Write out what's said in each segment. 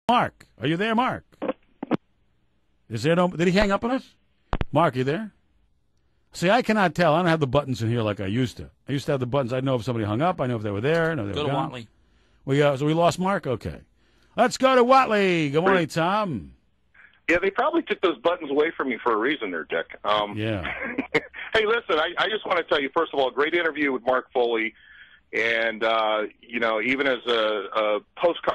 Mark, are you there, Mark? Is there no? Did he hang up on us? Mark, you there? See, I cannot tell. I don't have the buttons in here like I used to. I used to have the buttons. I'd know if somebody hung up. I know if they were there. I know they Go were to gone. Whatley. So we lost Mark? Okay. Let's go to Whatley. Good morning, Tom. Yeah, they probably took those buttons away from me for a reason there, Dick. Yeah. Hey, listen, I just want to tell you, first of all, great interview with Mark Foley. And, even as a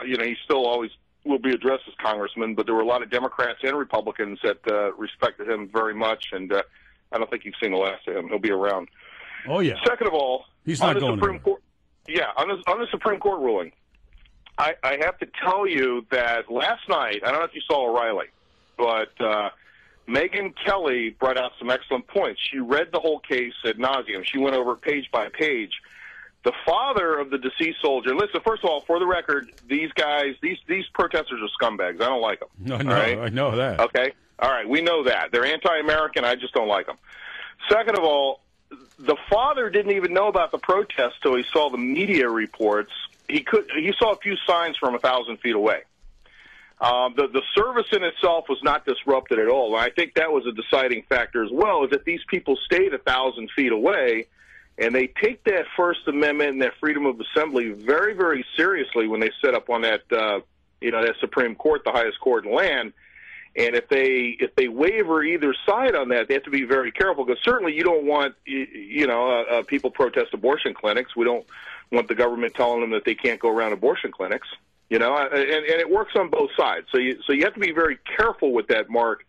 he still always will be addressed as congressman, but there were a lot of Democrats and Republicans that respected him very much, and I don't think you've seen the last of him. He'll be around. Oh, yeah. Second of all, he's not going Supreme Court. Yeah, on the Supreme Court ruling, I have to tell you that last night, I don't know if you saw O'Reilly, but Megyn Kelly brought out some excellent points. She read the whole case ad nauseum. She went over page by page. The father of the deceased soldier. Listen, first of all, for the record, these guys, these protesters are scumbags. I don't like them. No, right? I know that. Okay, all right, we know that they're anti-American. I just don't like them. Second of all, the father didn't even know about the protest till he saw the media reports. He saw a few signs from 1,000 feet away. The service in itself was not disrupted at all. And I think that was a deciding factor as well, is that these people stayed 1,000 feet away. And they take that First Amendment and that freedom of assembly very, very seriously when they set up on that, that Supreme Court, the highest court in the land. And if they waver either side on that, they have to be very careful, because certainly you don't want, people protest abortion clinics. We don't want the government telling them that they can't go around abortion clinics, and it works on both sides. So you have to be very careful with that, Mark,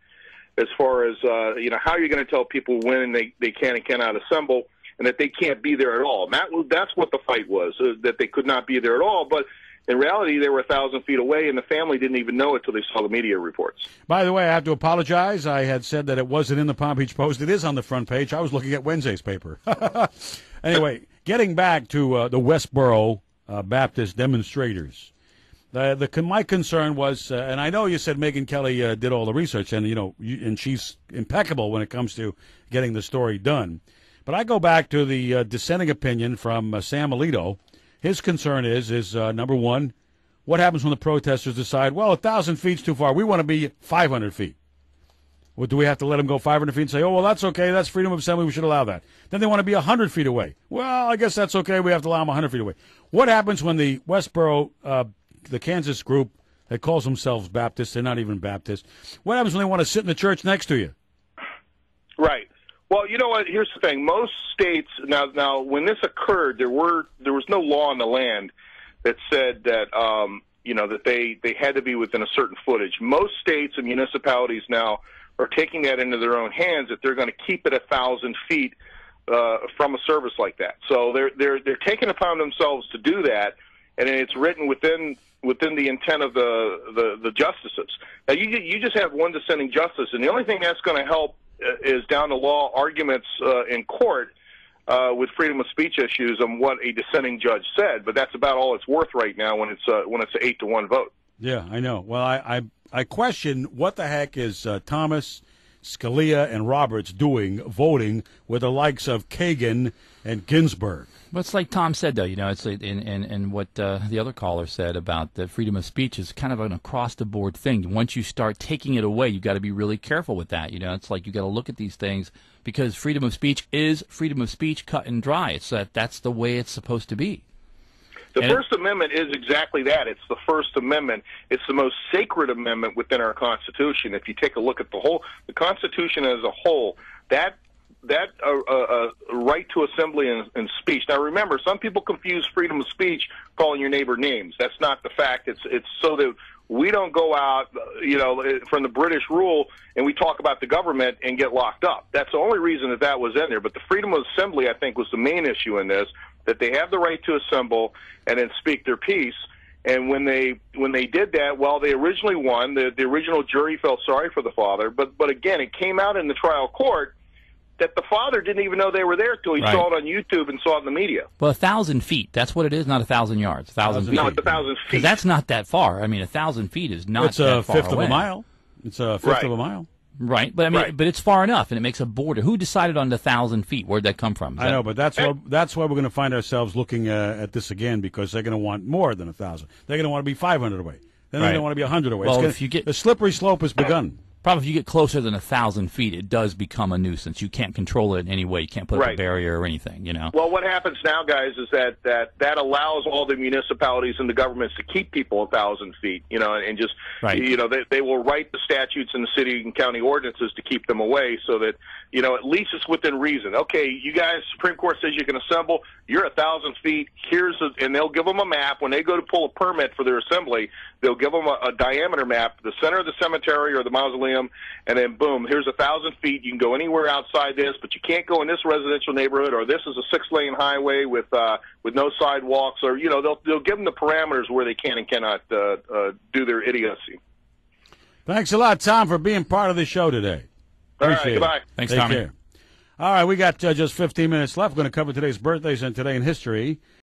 as far as, how you're going to tell people when they can and cannot assemble, and that they can't be there at all. That's what the fight was, that they could not be there at all. But in reality, they were 1,000 feet away, and the family didn't even know it until they saw the media reports. By the way, I have to apologize. I had said that it wasn't in the Palm Beach Post. It is on the front page. I was looking at Wednesday's paper. Anyway, getting back to the Westboro Baptist demonstrators. My concern was, and I know you said Megyn Kelly did all the research, and and she's impeccable when it comes to getting the story done. But I go back to the dissenting opinion from Sam Alito. His concern is number one, what happens when the protesters decide, well, 1,000 feet's too far. We want to be 500 feet. Well, do we have to let them go 500 feet and say, oh, well, that's okay. That's freedom of assembly. We should allow that. Then they want to be 100 feet away. Well, I guess that's okay. We have to allow them 100 feet away. What happens when the Westboro, the Kansas group that calls themselves Baptist, they're not even Baptist, what happens when they want to sit in the church next to you? Right. Well, you know what? Here's the thing. Most states now, when this occurred, there was no law in the land that said that that they had to be within a certain footage. Most states and municipalities now are taking that into their own hands, that they're going to keep it 1,000 feet from a service like that. So they're taking upon themselves to do that, and it's written within the intent of the justices. Now you just have one dissenting justice, and the only thing that's going to help is down the law arguments in court with freedom of speech issues on what a dissenting judge said. But that's about all it's worth right now when it's an 8-1 vote. Yeah, I know. Well, I question what the heck is Thomas, Scalia, and Roberts voting with the likes of Kagan and Ginsburg. Well, it's like Tom said, though, it's and what the other caller said about the freedom of speech is kind of an across-the-board thing. Once you start taking it away, you've got to be really careful with that. It's like you've got to look at these things, because freedom of speech is freedom of speech, cut and dry. It's that's the way it's supposed to be. The First Amendment is exactly that. It's the First Amendment. It's the most sacred amendment within our Constitution. If you take a look at the Constitution as a whole, that right to assembly and speech. Now, remember, some people confuse freedom of speech calling your neighbor names. That's not the fact. It's so that we don't go out, from the British rule, and we talk about the government and get locked up. That's the only reason that was in there. But the freedom of assembly, I think, was the main issue in this, that they have the right to assemble and then speak their piece. And when they did that, well, they originally won. The original jury felt sorry for the father. But again, it came out in the trial court that the father didn't even know they were there till he saw it on YouTube and saw it in the media. Well, 1,000 feet, that's what it is, not 1,000 yards. 1,000 feet. No, it's 1,000 feet. Because that's not that far. I mean, 1,000 feet is not that far away. It's a fifth of a mile. It's a fifth of a mile. Right, but but it's far enough, and it makes a border. Who decided on the 1,000 feet? Where'd that come from? I know, but that's why we're going to find ourselves looking at this again, because they're going to want more than 1,000. They're going to want to be 500 away. then they don't want to be 100 away. Well, if you get the slippery slope has begun. Probably if you get closer than 1,000 feet, it does become a nuisance. You can't control it in any way. You can't put up a barrier or anything, Well, what happens now, guys, is that allows all the municipalities and the governments to keep people 1,000 feet, and just, they will write the statutes in the city and county ordinances to keep them away so that, at least it's within reason. Okay, you guys, Supreme Court says you can assemble, you're 1,000 feet, and they'll give them a map. When they go to pull a permit for their assembly, they'll give them a diameter map, the center of the cemetery or the mausoleum, and then boom, here's 1,000 feet. You can go anywhere outside this, but you can't go in this residential neighborhood, or this is a 6-lane highway with no sidewalks, or they'll give them the parameters where they can and cannot do their idiocy. Thanks a lot, Tom, for being part of the show today. All right, Appreciate goodbye. it. Thanks, Take Tommy. care. All right, we got just 15 minutes left. We're going to cover today's birthdays and today in history.